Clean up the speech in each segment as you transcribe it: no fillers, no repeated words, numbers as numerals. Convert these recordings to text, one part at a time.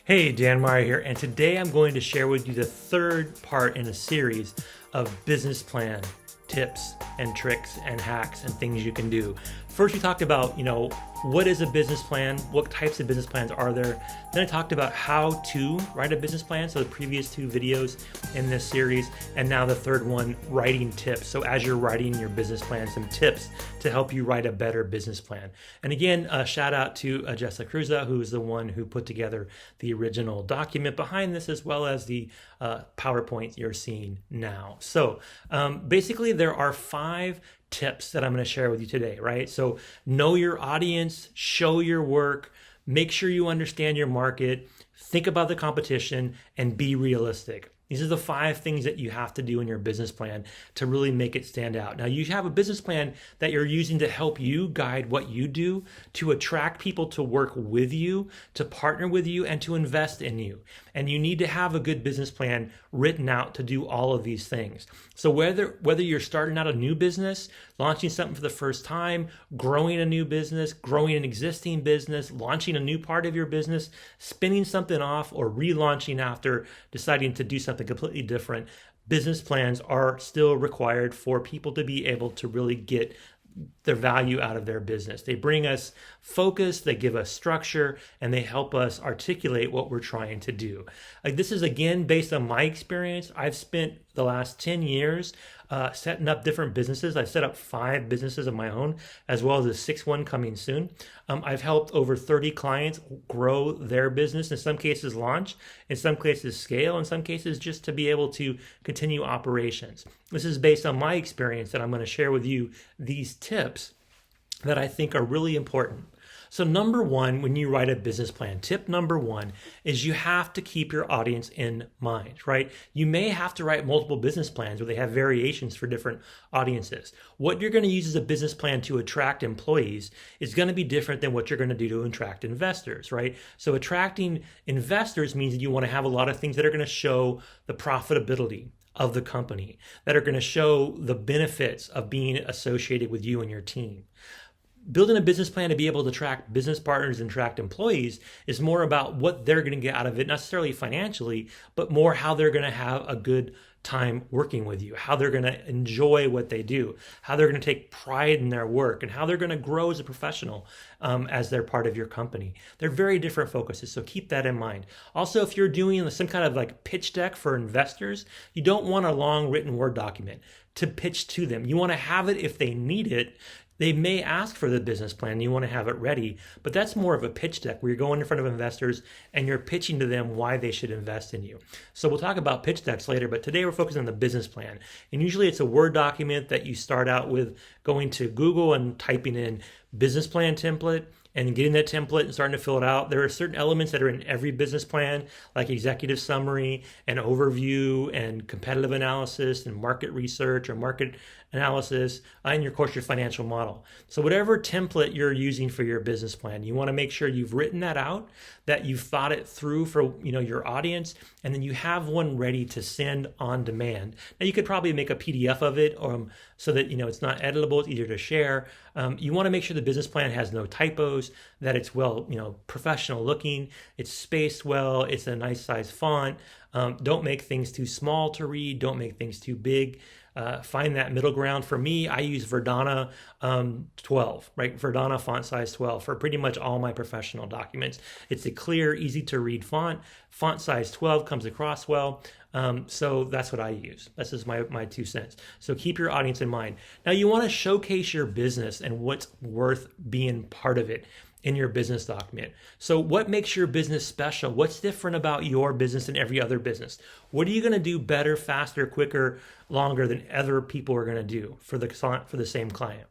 Hey, Dan Meyer here, and today I'm going to share with you the third part in a series of business plan tips and tricks and hacks and things you can do. First, we talked about, what is a business plan? What types of business plans are there? Then I talked about how to write a business plan. So the previous two videos in this series, and now the third one, writing tips. So as you're writing your business plan, some tips to help you write a better business plan. And again, a shout out to Jessica Cruza, who is the one who put together the original document behind this, as well as the PowerPoint you're seeing now. So basically, there are 5 tips that I'm going to share with you today, right? So know your audience, show your work, make sure you understand your market, think about the competition, and be realistic. These are the 5 things that you have to do in your business plan to really make it stand out. Now, you have a business plan that you're using to help you guide what you do, to attract people to work with you, to partner with you, and to invest in you. And you need to have a good business plan written out to do all of these things. So whether you're starting out a new business, launching something for the first time, growing a new business, growing an existing business, launching a new part of your business, spinning something off, or relaunching after deciding to do something completely different, business plans are still required for people to be able to really get their value out of their business. They bring us focus, they give us structure, and they help us articulate what we're trying to do. Like, this is again based on my experience. I've spent the last 10 years setting up different businesses. I've set up 5 businesses of my own, as well as a 6th one coming soon. I've helped over 30 clients grow their business, in some cases launch, in some cases scale, in some cases just to be able to continue operations. This is based on my experience, and I'm going to share with you these tips that I think are really important. So number 1, when you write a business plan, tip number 1 is you have to keep your audience in mind, right? You may have to write multiple business plans where they have variations for different audiences. What you're going to use as a business plan to attract employees is going to be different than what you're going to do to attract investors, right? So attracting investors means that you want to have a lot of things that are going to show the profitability of the company, that are going to show the benefits of being associated with you and your team. Building a business plan to be able to attract business partners and attract employees is more about what they're going to get out of it, not necessarily financially, but more how they're going to have a good time working with you, how they're going to enjoy what they do, how they're going to take pride in their work, and how they're going to grow as a professional as they're part of your company. They're very different focuses, so keep that in mind. Also, if you're doing some kind of like pitch deck for investors, you don't want a long written Word document to pitch to them. You want to have it if they need it. They may ask for the business plan. You want to have it ready, but that's more of a pitch deck where you're going in front of investors and you're pitching to them why they should invest in you. So we'll talk about pitch decks later, but today we're focusing on the business plan. And usually it's a Word document that you start out with going to Google and typing in business plan template and getting that template and starting to fill it out. There are certain elements that are in every business plan, like executive summary and overview and competitive analysis and market research or market analysis, and of course your financial model. So whatever template you're using for your business plan, you want to make sure you've written that out, that you've thought it through for your audience, and then you have one ready to send on demand. Now you could probably make a PDF of it, so that it's not editable, it's easier to share. You want to make sure the business plan has no typos, that it's well, professional looking, it's spaced well, it's a nice size font. Don't make things too small to read. Don't make things too big. Find that middle ground. For me, I use Verdana 12, right? Verdana font size 12 for pretty much all my professional documents. It's a clear, easy to read font. Font size 12 comes across well. So that's what I use. This is my 2 cents. So keep your audience in mind. Now you want to showcase your business and what's worth being part of it in your business document. So what makes your business special? What's different about your business than every other business? What are you going to do better, faster, quicker, longer than other people are going to do for the same client?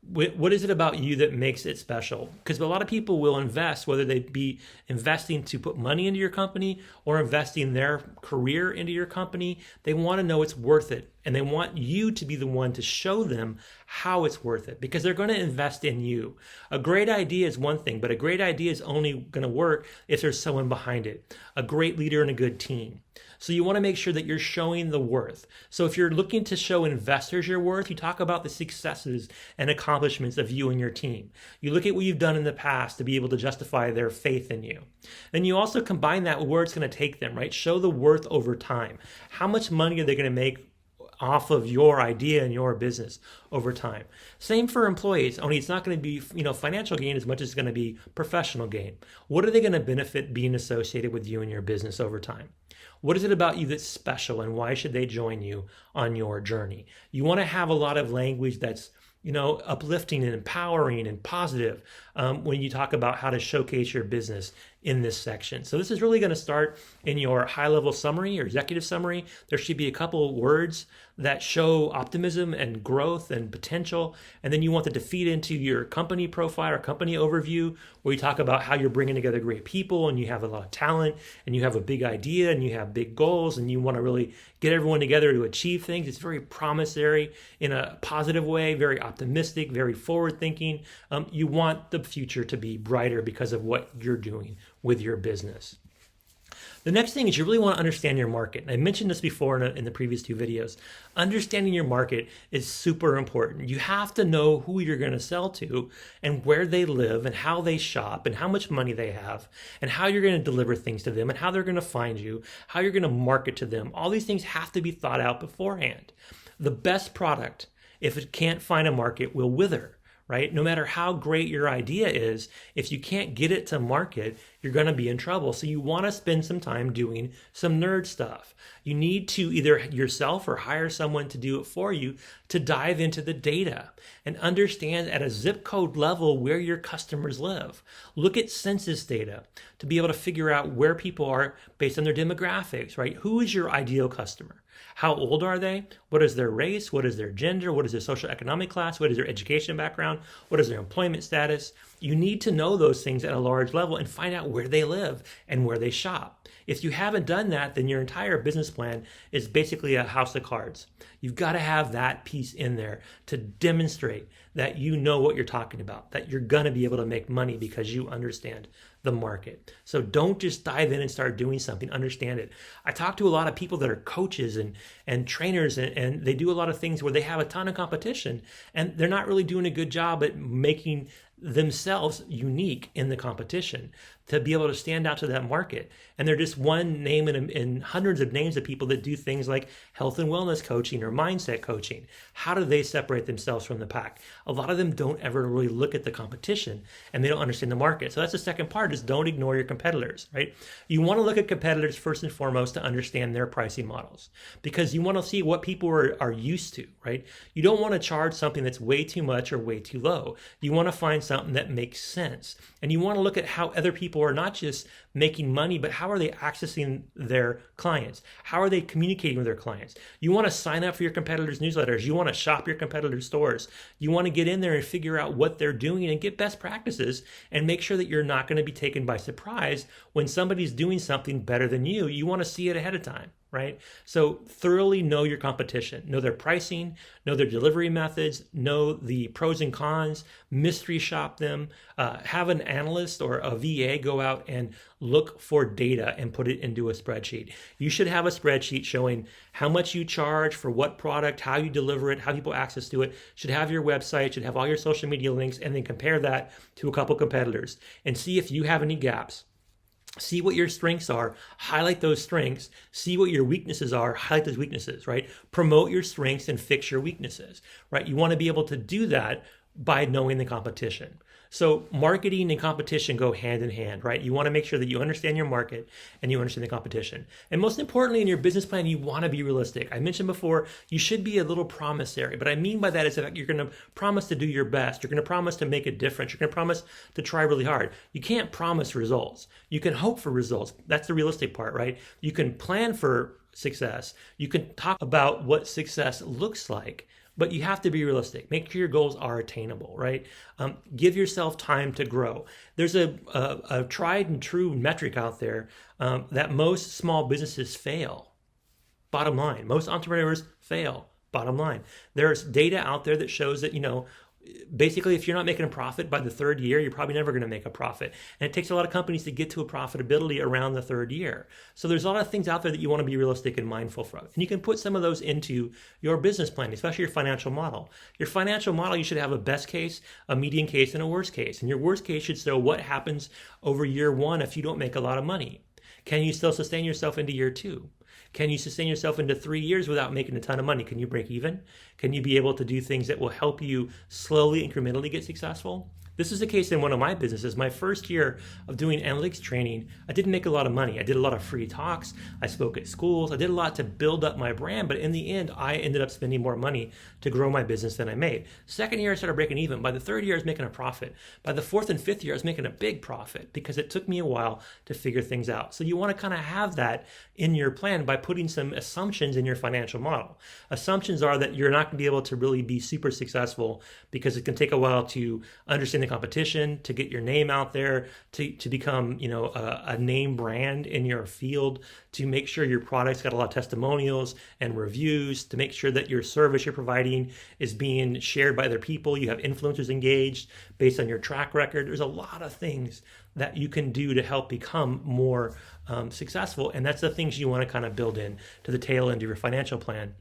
What is it about you that makes it special? Because a lot of people will invest, whether they be investing to put money into your company or investing their career into your company. They want to know it's worth it. And they want you to be the one to show them how it's worth it, because they're going to invest in you. A great idea is one thing, but a great idea is only going to work if there's someone behind it, a great leader and a good team. So you want to make sure that you're showing the worth. So if you're looking to show investors your worth, you talk about the successes and accomplishments of you and your team. You look at what you've done in the past to be able to justify their faith in you. Then you also combine that with where it's going to take them, right? Show the worth over time. How much money are they going to make off of your idea and your business over time? Same for employees, only it's not going to be, financial gain as much as it's going to be professional gain. What are they going to benefit being associated with you and your business over time? What is it about you that's special, and why should they join you on your journey? You want to have a lot of language that's uplifting and empowering and positive when you talk about how to showcase your business in this section. So this is really going to start in your high-level summary or executive summary. There should be a couple words that show optimism and growth and potential. And then you want that to feed into your company profile or company overview, where you talk about how you're bringing together great people and you have a lot of talent and you have a big idea and you have big goals and you want to really get everyone together to achieve things. It's very promissory in a positive way, very optimistic, very forward-thinking. You want the future to be brighter because of what you're doing with your business. The next thing is you really want to understand your market. And I mentioned this before in the previous two videos. Understanding your market is super important. You have to know who you're going to sell to and where they live and how they shop and how much money they have and how you're going to deliver things to them and how they're going to find you, how you're going to market to them. All these things have to be thought out beforehand. The best product, if it can't find a market, will wither. Right? No matter how great your idea is, if you can't get it to market, you're going to be in trouble. So you want to spend some time doing some nerd stuff. You need to either yourself or hire someone to do it for you to dive into the data and understand at a zip code level where your customers live. Look at census data to be able to figure out where people are based on their demographics, right? Who is your ideal customer? How old are they? What is their race? What is their gender? What is their social economic class? What is their education background? What is their employment status? You need to know those things at a large level and find out where they live and where they shop. If you haven't done that, then your entire business plan is basically a house of cards. You've got to have that piece in there to demonstrate that you know what you're talking about, that you're going to be able to make money because you understand the market. So don't just dive in and start doing something, understand it. I talk to a lot of people that are coaches and trainers, and they do a lot of things where they have a ton of competition and they're not really doing a good job at making themselves unique in the competition to be able to stand out to that market. And they're just one name in hundreds of names of people that do things like health and wellness coaching or mindset coaching. How do they separate themselves from the pack? A lot of them don't ever really look at the competition and they don't understand the market. So that's the second part, is don't ignore your competitors, right? You want to look at competitors first and foremost to understand their pricing models, because you want to see what people are used to, right? You don't want to charge something that's way too much or way too low. You want to find something that makes sense. And you want to look at how other people are not just making money, but how are they accessing their clients? How are they communicating with their clients? You want to sign up for your competitors' newsletters. You want to shop your competitors' stores. You want to get in there and figure out what they're doing and get best practices and make sure that you're not going to be taken by surprise when somebody's doing something better than you. You want to see it ahead of time, right? So thoroughly know your competition, know their pricing, know their delivery methods, know the pros and cons, mystery shop them, have an analyst or a VA go out and look for data and put it into a spreadsheet. You should have a spreadsheet showing how much you charge for what product, how you deliver it, how people access to it. Should have your website, should have all your social media links, and then compare that to a couple competitors and see if you have any gaps. See what your strengths are, highlight those strengths, see what your weaknesses are, highlight those weaknesses, right? Promote your strengths and fix your weaknesses, right? You want to be able to do that by knowing the competition. So marketing and competition go hand in hand, right? You want to make sure that you understand your market and you understand the competition. And most importantly, in your business plan, you want to be realistic. I mentioned before, you should be a little promissory. But I mean by that is that you're going to promise to do your best. You're going to promise to make a difference. You're going to promise to try really hard. You can't promise results. You can hope for results. That's the realistic part, right? You can plan for success. You can talk about what success looks like. But you have to be realistic. Make sure your goals are attainable, right? Give yourself time to grow. There's a tried and true metric out there that most small businesses fail. Bottom line, most entrepreneurs fail. Bottom line, there's data out there that shows that, basically, if you're not making a profit by the third year, you're probably never going to make a profit. And it takes a lot of companies to get to a profitability around the third year. So there's a lot of things out there that you want to be realistic and mindful of. And you can put some of those into your business plan, especially your financial model. Your financial model, you should have a best case, a median case, and a worst case. And your worst case should show what happens over year one if you don't make a lot of money. Can you still sustain yourself into year two? Can you sustain yourself into 3 years without making a ton of money? Can you break even? Can you be able to do things that will help you slowly, incrementally get successful? This is the case in one of my businesses. My first year of doing analytics training, I didn't make a lot of money. I did a lot of free talks. I spoke at schools. I did a lot to build up my brand. But in the end, I ended up spending more money to grow my business than I made. Second year, I started breaking even. By the third year, I was making a profit. By the fourth and fifth year, I was making a big profit because it took me a while to figure things out. So you want to kind of have that in your plan by putting some assumptions in your financial model. Assumptions are that you're not going to be able to really be super successful because it can take a while to understand the competition, to get your name out there, to become, a name brand in your field, to make sure your product's got a lot of testimonials and reviews, to make sure that your service you're providing is being shared by other people. You have influencers engaged based on your track record. There's a lot of things that you can do to help become more successful. And that's the things you want to kind of build in to the tail end of your financial plan.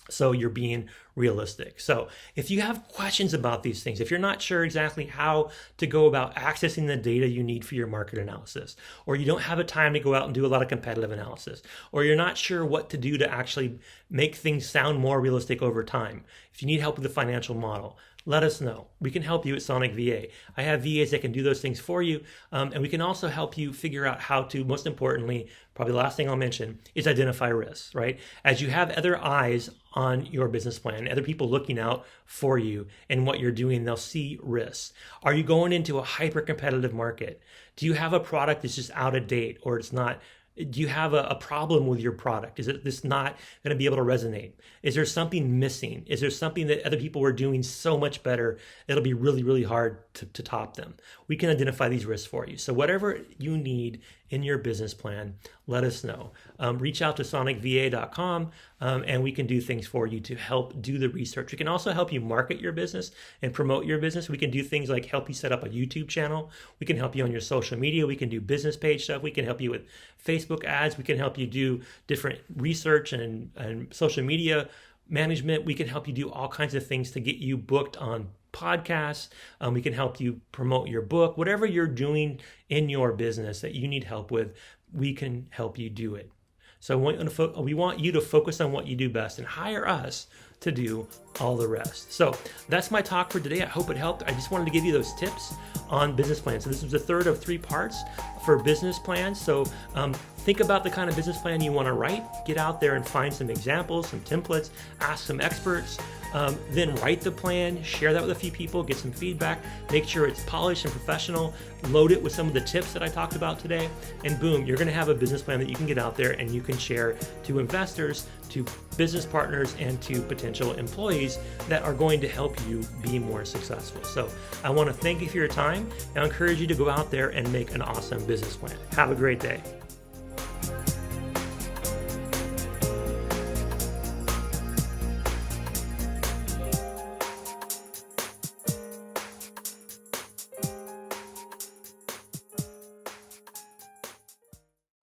So you're being realistic. So if you have questions about these things, if you're not sure exactly how to go about accessing the data you need for your market analysis, or you don't have a time to go out and do a lot of competitive analysis, or you're not sure what to do to actually make things sound more realistic over time, if you need help with the financial model, let us know. We can help you at Sonic VA. I have VAs that can do those things for you. And we can also help you figure out how to, most importantly, probably the last thing I'll mention, is identify risks, right? As you have other eyes on your business plan, other people looking out for you and what you're doing, they'll see risks. Are you going into a hyper-competitive market? Do you have a product that's just out of date or it's not? Do you have a problem with your product? Is it this not going to be able to resonate? Is there something missing? Is there something that other people were doing so much better, it'll be really, really hard to top them? We can identify these risks for you. So whatever you need in your business plan, let us know. Reach out to sonicva.com and we can do things for you to help do the research. We can also help you market your business and promote your business. We can do things like help you set up a YouTube channel. We can help you on your social media. We can do business page stuff. We can help you with Facebook ads. We can help you do different research and social media management. We can help you do all kinds of things to get you booked on podcasts. We can help you promote your book. Whatever you're doing in your business that you need help with, we can help you do it. So we want you to focus on what you do best and hire us to do all the rest. So that's my talk for today. I hope it helped. I just wanted to give you those tips on business plans. So this was the third of 3 parts for business plans. So think about the kind of business plan you want to write. Get out there and find some examples, some templates, ask some experts. Then write the plan, share that with a few people, get some feedback, make sure it's polished and professional, load it with some of the tips that I talked about today, and boom, you're going to have a business plan that you can get out there and you can share to investors, to business partners, and to potential employees that are going to help you be more successful. So I want to thank you for your time and I encourage you to go out there and make an awesome business plan. Have a great day.